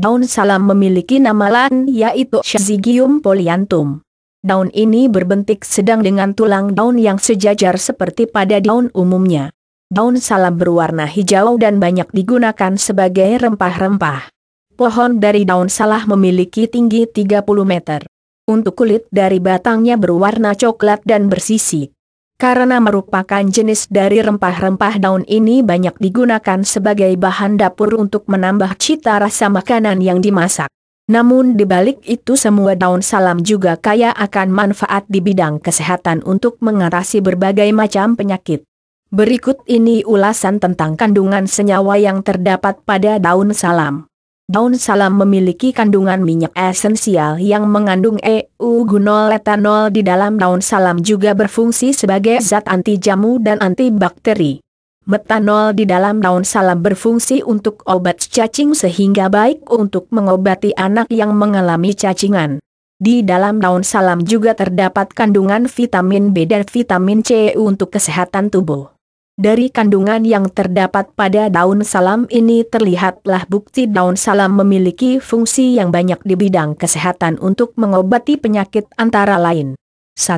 Daun salam memiliki nama lain yaitu Syzygium polyanthum. Daun ini berbentik sedang dengan tulang daun yang sejajar seperti pada daun umumnya. Daun salam berwarna hijau dan banyak digunakan sebagai rempah-rempah. Pohon dari daun salam memiliki tinggi 30 meter. Untuk kulit dari batangnya berwarna coklat dan bersisik. Karena merupakan jenis dari rempah-rempah, daun ini banyak digunakan sebagai bahan dapur untuk menambah cita rasa makanan yang dimasak. Namun di balik itu semua, daun salam juga kaya akan manfaat di bidang kesehatan untuk mengatasi berbagai macam penyakit. Berikut ini ulasan tentang kandungan senyawa yang terdapat pada daun salam. Daun salam memiliki kandungan minyak esensial yang mengandung eugenol etanol. Di dalam daun salam juga berfungsi sebagai zat anti jamu dan antibakteri. Metanol di dalam daun salam berfungsi untuk obat cacing sehingga baik untuk mengobati anak yang mengalami cacingan. Di dalam daun salam juga terdapat kandungan vitamin B dan vitamin C untuk kesehatan tubuh. Dari kandungan yang terdapat pada daun salam ini terlihatlah bukti daun salam memiliki fungsi yang banyak di bidang kesehatan untuk mengobati penyakit antara lain. 1.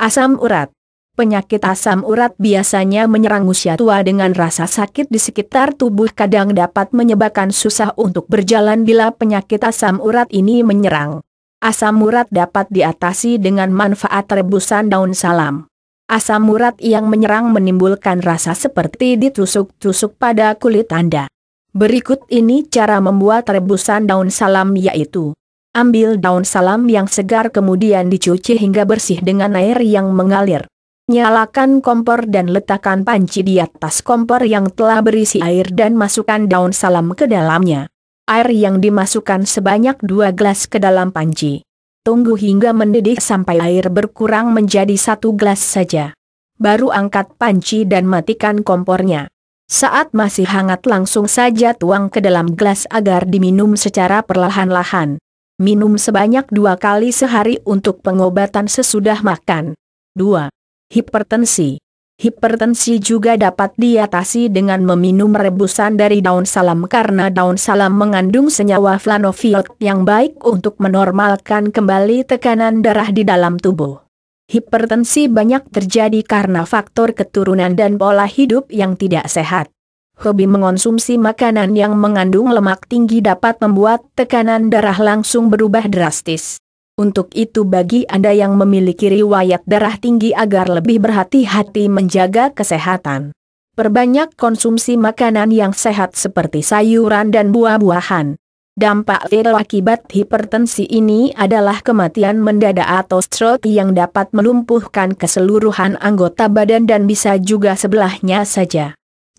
Asam urat. Penyakit asam urat biasanya menyerang usia tua dengan rasa sakit di sekitar tubuh, kadang dapat menyebabkan susah untuk berjalan bila penyakit asam urat ini menyerang. Asam urat dapat diatasi dengan manfaat rebusan daun salam. Asam urat yang menyerang menimbulkan rasa seperti ditusuk-tusuk pada kulit Anda. Berikut ini cara membuat rebusan daun salam, yaitu: ambil daun salam yang segar kemudian dicuci hingga bersih dengan air yang mengalir. Nyalakan kompor dan letakkan panci di atas kompor yang telah berisi air dan masukkan daun salam ke dalamnya. Air yang dimasukkan sebanyak 2 gelas ke dalam panci. Tunggu hingga mendidih sampai air berkurang menjadi 1 gelas saja. Baru angkat panci dan matikan kompornya. Saat masih hangat langsung saja tuang ke dalam gelas agar diminum secara perlahan-lahan. Minum sebanyak 2 kali sehari untuk pengobatan sesudah makan. 2. Hipertensi. Hipertensi juga dapat diatasi dengan meminum rebusan dari daun salam karena daun salam mengandung senyawa flavonoid yang baik untuk menormalkan kembali tekanan darah di dalam tubuh. Hipertensi banyak terjadi karena faktor keturunan dan pola hidup yang tidak sehat. Hobi mengonsumsi makanan yang mengandung lemak tinggi dapat membuat tekanan darah langsung berubah drastis. Untuk itu bagi Anda yang memiliki riwayat darah tinggi agar lebih berhati-hati menjaga kesehatan. Perbanyak konsumsi makanan yang sehat seperti sayuran dan buah-buahan. Dampak fatal akibat hipertensi ini adalah kematian mendadak atau stroke yang dapat melumpuhkan keseluruhan anggota badan dan bisa juga sebelahnya saja.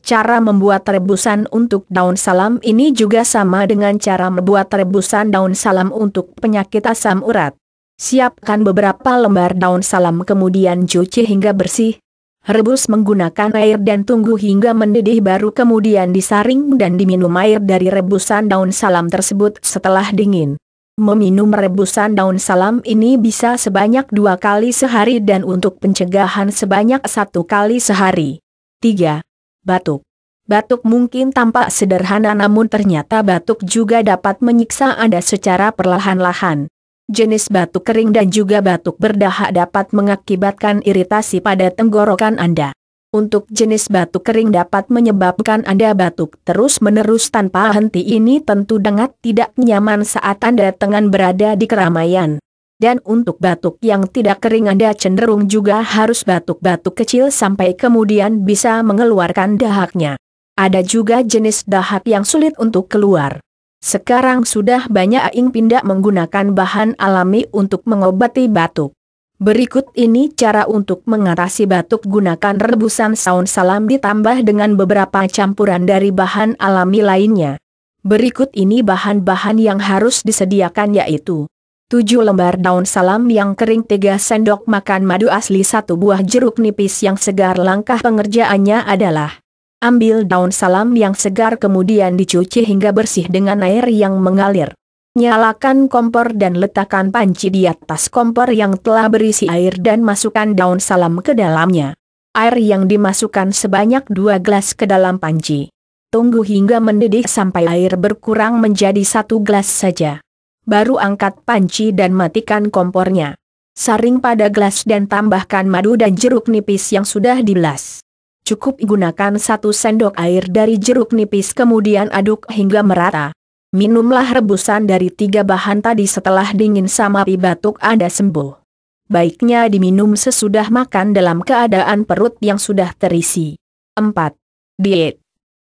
Cara membuat rebusan untuk daun salam ini juga sama dengan cara membuat rebusan daun salam untuk penyakit asam urat. Siapkan beberapa lembar daun salam kemudian cuci hingga bersih. Rebus menggunakan air dan tunggu hingga mendidih baru kemudian disaring dan diminum air dari rebusan daun salam tersebut setelah dingin. Meminum rebusan daun salam ini bisa sebanyak 2 kali sehari dan untuk pencegahan sebanyak 1 kali sehari. 3. Batuk. Batuk mungkin tampak sederhana namun ternyata batuk juga dapat menyiksa Anda secara perlahan-lahan. Jenis batuk kering dan juga batuk berdahak dapat mengakibatkan iritasi pada tenggorokan Anda. Untuk jenis batuk kering dapat menyebabkan Anda batuk terus-menerus tanpa henti, ini tentu sangat tidak nyaman saat Anda tengah berada di keramaian. Dan untuk batuk yang tidak kering Anda cenderung juga harus batuk-batuk kecil sampai kemudian bisa mengeluarkan dahaknya. Ada juga jenis dahak yang sulit untuk keluar. Sekarang sudah banyak yang pindah menggunakan bahan alami untuk mengobati batuk. Berikut ini cara untuk mengatasi batuk, gunakan rebusan daun salam ditambah dengan beberapa campuran dari bahan alami lainnya. Berikut ini bahan-bahan yang harus disediakan, yaitu 7 lembar daun salam yang kering, 3 sendok makan madu asli, 1 buah jeruk nipis yang segar. Langkah pengerjaannya adalah: ambil daun salam yang segar kemudian dicuci hingga bersih dengan air yang mengalir. Nyalakan kompor dan letakkan panci di atas kompor yang telah berisi air dan masukkan daun salam ke dalamnya. Air yang dimasukkan sebanyak 2 gelas ke dalam panci. Tunggu hingga mendidih sampai air berkurang menjadi 1 gelas saja. Baru angkat panci dan matikan kompornya. Saring pada gelas dan tambahkan madu dan jeruk nipis yang sudah dibelas. Cukup gunakan 1 sendok air dari jeruk nipis kemudian aduk hingga merata. Minumlah rebusan dari 3 bahan tadi setelah dingin sama batuk Anda sembuh. Baiknya diminum sesudah makan dalam keadaan perut yang sudah terisi. 4. Diet.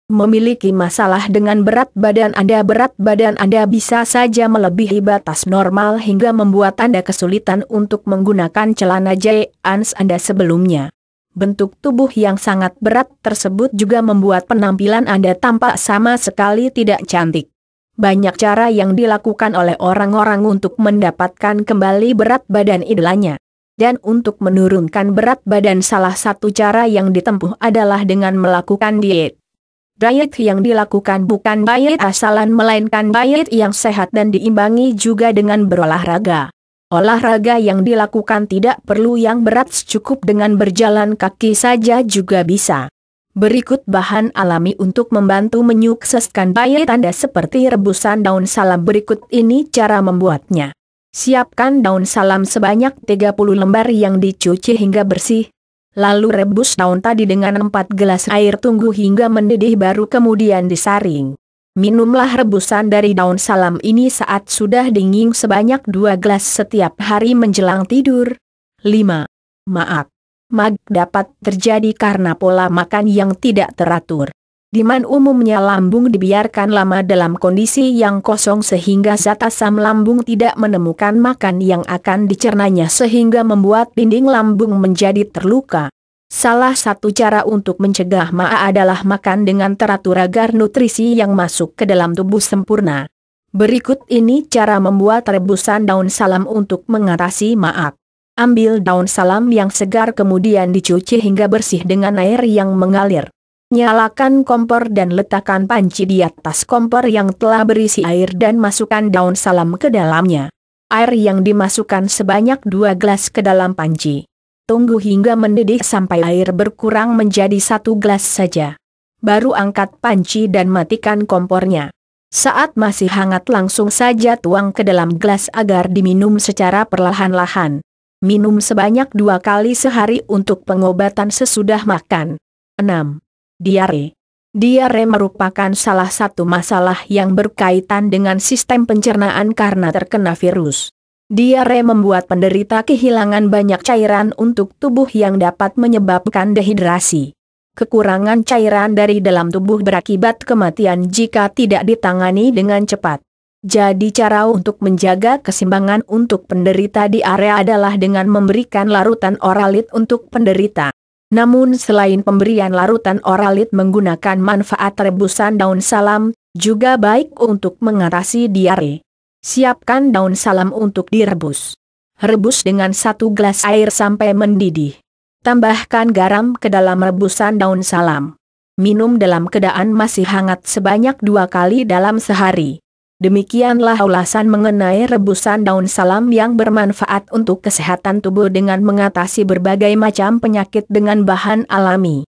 Memiliki masalah dengan berat badan Anda bisa saja melebihi batas normal hingga membuat Anda kesulitan untuk menggunakan celana jeans Anda sebelumnya. Bentuk tubuh yang sangat berat tersebut juga membuat penampilan Anda tampak sama sekali tidak cantik. Banyak cara yang dilakukan oleh orang-orang untuk mendapatkan kembali berat badan idolanya. Dan untuk menurunkan berat badan salah satu cara yang ditempuh adalah dengan melakukan diet. Diet yang dilakukan bukan diet asalan melainkan diet yang sehat dan diimbangi juga dengan berolahraga. Olahraga yang dilakukan tidak perlu yang berat, cukup dengan berjalan kaki saja juga bisa. Berikut bahan alami untuk membantu menyukseskan diet Anda seperti rebusan daun salam. Berikut ini cara membuatnya. Siapkan daun salam sebanyak 30 lembar yang dicuci hingga bersih. Lalu rebus daun tadi dengan 4 gelas air, tunggu hingga mendidih baru kemudian disaring. Minumlah rebusan dari daun salam ini saat sudah dingin sebanyak 2 gelas setiap hari menjelang tidur. 5. Mag dapat terjadi karena pola makan yang tidak teratur. Di mana umumnya lambung dibiarkan lama dalam kondisi yang kosong sehingga zat asam lambung tidak menemukan makan yang akan dicernanya sehingga membuat dinding lambung menjadi terluka. Salah satu cara untuk mencegah MA adalah makan dengan teratur agar nutrisi yang masuk ke dalam tubuh sempurna. Berikut ini cara membuat rebusan daun salam untuk mengatasi MA. Ambil daun salam yang segar kemudian dicuci hingga bersih dengan air yang mengalir. Nyalakan kompor dan letakkan panci di atas kompor yang telah berisi air dan masukkan daun salam ke dalamnya. Air yang dimasukkan sebanyak 2 gelas ke dalam panci. Tunggu hingga mendidih sampai air berkurang menjadi 1 gelas saja. Baru angkat panci dan matikan kompornya. Saat masih hangat langsung saja tuang ke dalam gelas agar diminum secara perlahan-lahan. Minum sebanyak 2 kali sehari untuk pengobatan sesudah makan. 6. Diare. Diare merupakan salah satu masalah yang berkaitan dengan sistem pencernaan karena terkena virus. Diare membuat penderita kehilangan banyak cairan untuk tubuh yang dapat menyebabkan dehidrasi. Kekurangan cairan dari dalam tubuh berakibat kematian jika tidak ditangani dengan cepat. Jadi cara untuk menjaga keseimbangan untuk penderita diare adalah dengan memberikan larutan oralit untuk penderita. Namun selain pemberian larutan oralit menggunakan manfaat rebusan daun salam, juga baik untuk mengatasi diare. Siapkan daun salam untuk direbus. Rebus dengan 1 gelas air sampai mendidih. Tambahkan garam ke dalam rebusan daun salam. Minum dalam keadaan masih hangat sebanyak 2 kali dalam sehari. Demikianlah ulasan mengenai rebusan daun salam yang bermanfaat untuk kesehatan tubuh dengan mengatasi berbagai macam penyakit dengan bahan alami.